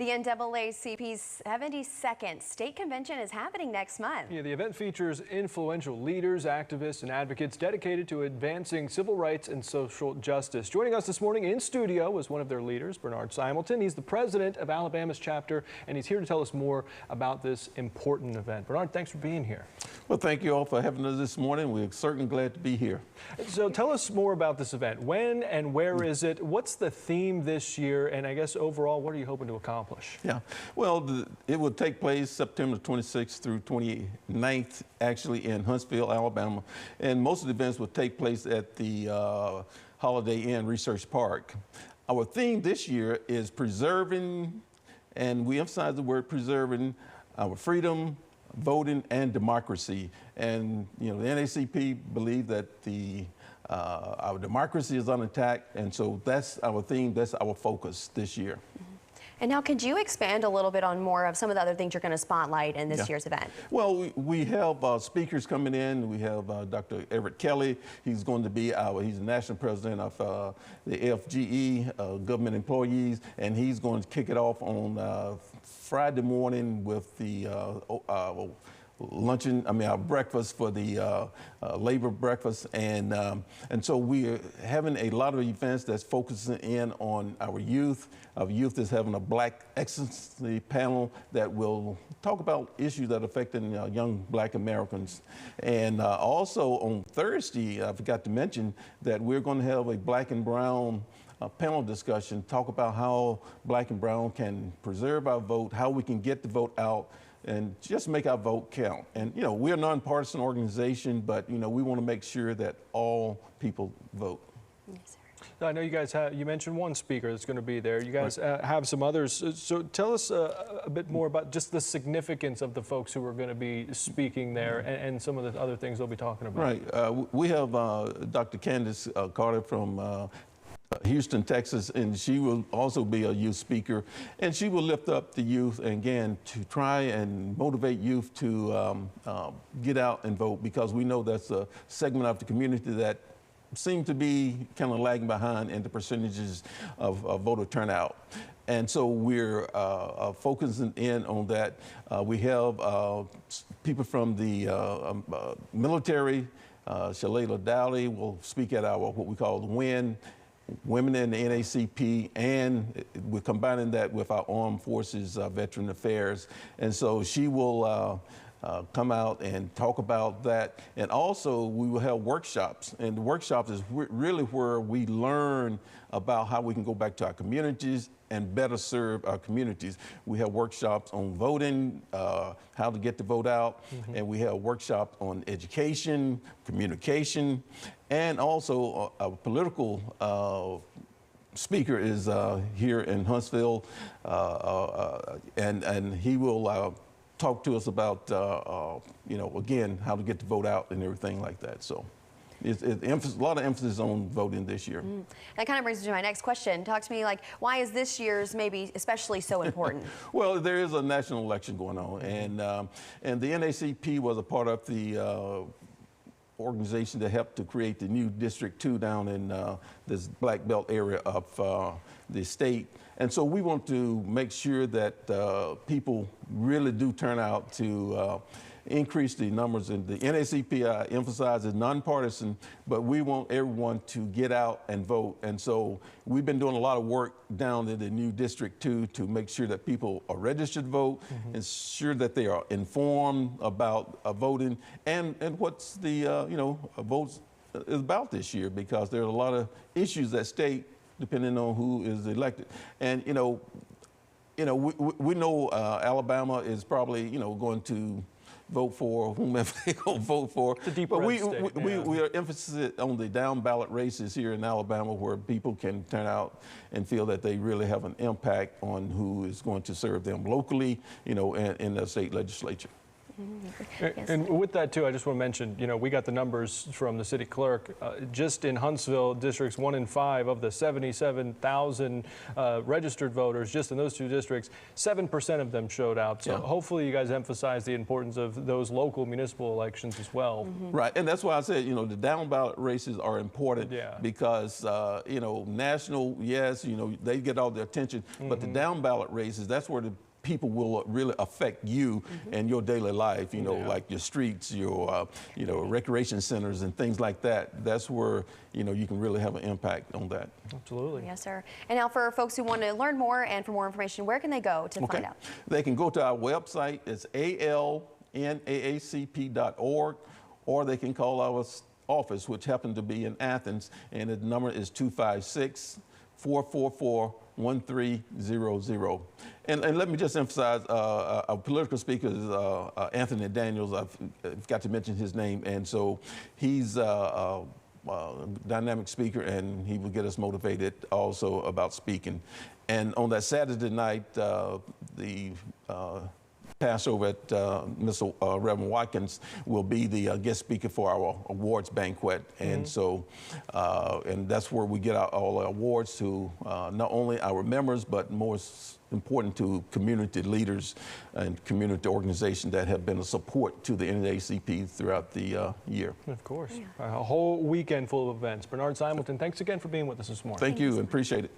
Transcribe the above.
The NAACP's 72nd state convention is happening next month. Yeah, the event features influential leaders, activists, and advocates dedicated to advancing civil rights and social justice. Joining us this morning in studio is one of their leaders, Bernard Simulton. He's the president of Alabama's chapter, and he's here to tell us more about this important event. Bernard, thanks for being here. Well, thank you all for having us this morning. We're certainly glad to be here. So tell us more about this event. When and where is it? What's the theme this year? And I guess overall, what are you hoping to accomplish? Yeah, well, it will take place September 26th through 29th, actually in Huntsville, Alabama. And most of the events will take place at the Holiday Inn Research Park. Our theme this year is preserving, and we emphasize the word preserving, our freedom, voting, and democracy. And the NAACP believe that our democracy is under attack, and so that's our theme, that's our focus this year. And now, could you expand a little bit on more of some of the other things you're going to spotlight in this year's event? Well, we have speakers coming in. We have Dr. Everett Kelly. He's going to be he's the national president of the FGE, government employees, and he's going to kick it off on Friday morning with the our breakfast for the labor breakfast, and so we're having a lot of events that's focusing in on our youth. Our youth is having a Black Excellency panel that will talk about issues that are affecting young Black Americans. And also on Thursday, I forgot to mention that we're going to have a Black and Brown panel discussion, talk about how Black and Brown can preserve our vote, how we can get the vote out, and just make our vote count. And we're a nonpartisan organization, but we want to make sure that all people vote. Yes, sir. I know you guys you mentioned one speaker that's going to be there. You guys have some others. So tell us a bit more about just the significance of the folks who are going to be speaking there and some of the other things they'll be talking about. Right. We have Dr. Candace Carter from Houston, Texas, and she will also be a youth speaker, and she will lift up the youth, and again, to try and motivate youth to get out and vote, because we know that's a segment of the community that seem to be kind of lagging behind in the percentages of voter turnout. And so we're focusing in on that. We have people from the military. Shalala Dowley will speak at our what we call the WIN, Women in the NAACP, and we're combining that with our Armed Forces Veteran Affairs. And so she will come out and talk about that. And also we will have workshops, and the workshops is really where we learn about how we can go back to our communities and better serve our communities. We have workshops on voting, how to get the vote out, and we have workshops on education, communication, and also a political speaker is here in Huntsville, and he will talk to us about, again, how to get the vote out and everything like that. So it's a lot of emphasis on voting this year. That kind of brings me to my next question. Talk to me, why is this year's maybe especially so important? Well, there is a national election going on, and the NAACP was a part of the organization that helped to create the new District 2 down in this Black Belt area of the state. And so we want to make sure that people really do turn out to increase the numbers. And the NAACP emphasizes nonpartisan, but we want everyone to get out and vote. And so we've been doing a lot of work down in the new District 2 to make sure that people are registered to vote, ensure that they are informed about voting and what's the votes is about this year, because there are a lot of issues at stake depending on who is elected. And we know Alabama is probably going to vote for whomever they go vote for. It's a deep but red state, we are emphasis on the down ballot races here in Alabama, where people can turn out and feel that they really have an impact on who is going to serve them locally, in the state legislature. Yes. And with that too, I just want to mention, we got the numbers from the city clerk. Just in Huntsville, districts 1 and 5 of the 77,000 registered voters, just in those two districts, 7% of them showed out. So hopefully you guys emphasize the importance of those local municipal elections as well. Right, and that's why I said, the down ballot races are important because, national, yes, they get all the attention, but the down ballot races, that's where the people will really affect you and your daily life, like your streets, your, recreation centers and things like that. That's where, you can really have an impact on that. Absolutely. Yes, sir. And now for folks who want to learn more and for more information, where can they go to find out? They can go to our website. It's alnaacp.org, or they can call our office, which happened to be in Athens, and the number is 256-444-1300. And let me just emphasize, our political speaker is Anthony Daniels. I've got to mention his name, and so he's a dynamic speaker, and he will get us motivated also about speaking. And on that Saturday night, the Passover at Mr. Reverend Watkins will be the guest speaker for our awards banquet. And so, and that's where we get all our awards to not only our members, but more important to community leaders and community organizations that have been a support to the NAACP throughout the year. Of course. A whole weekend full of events. Bernard Simelton, thanks again for being with us this morning. Thank you and appreciate it.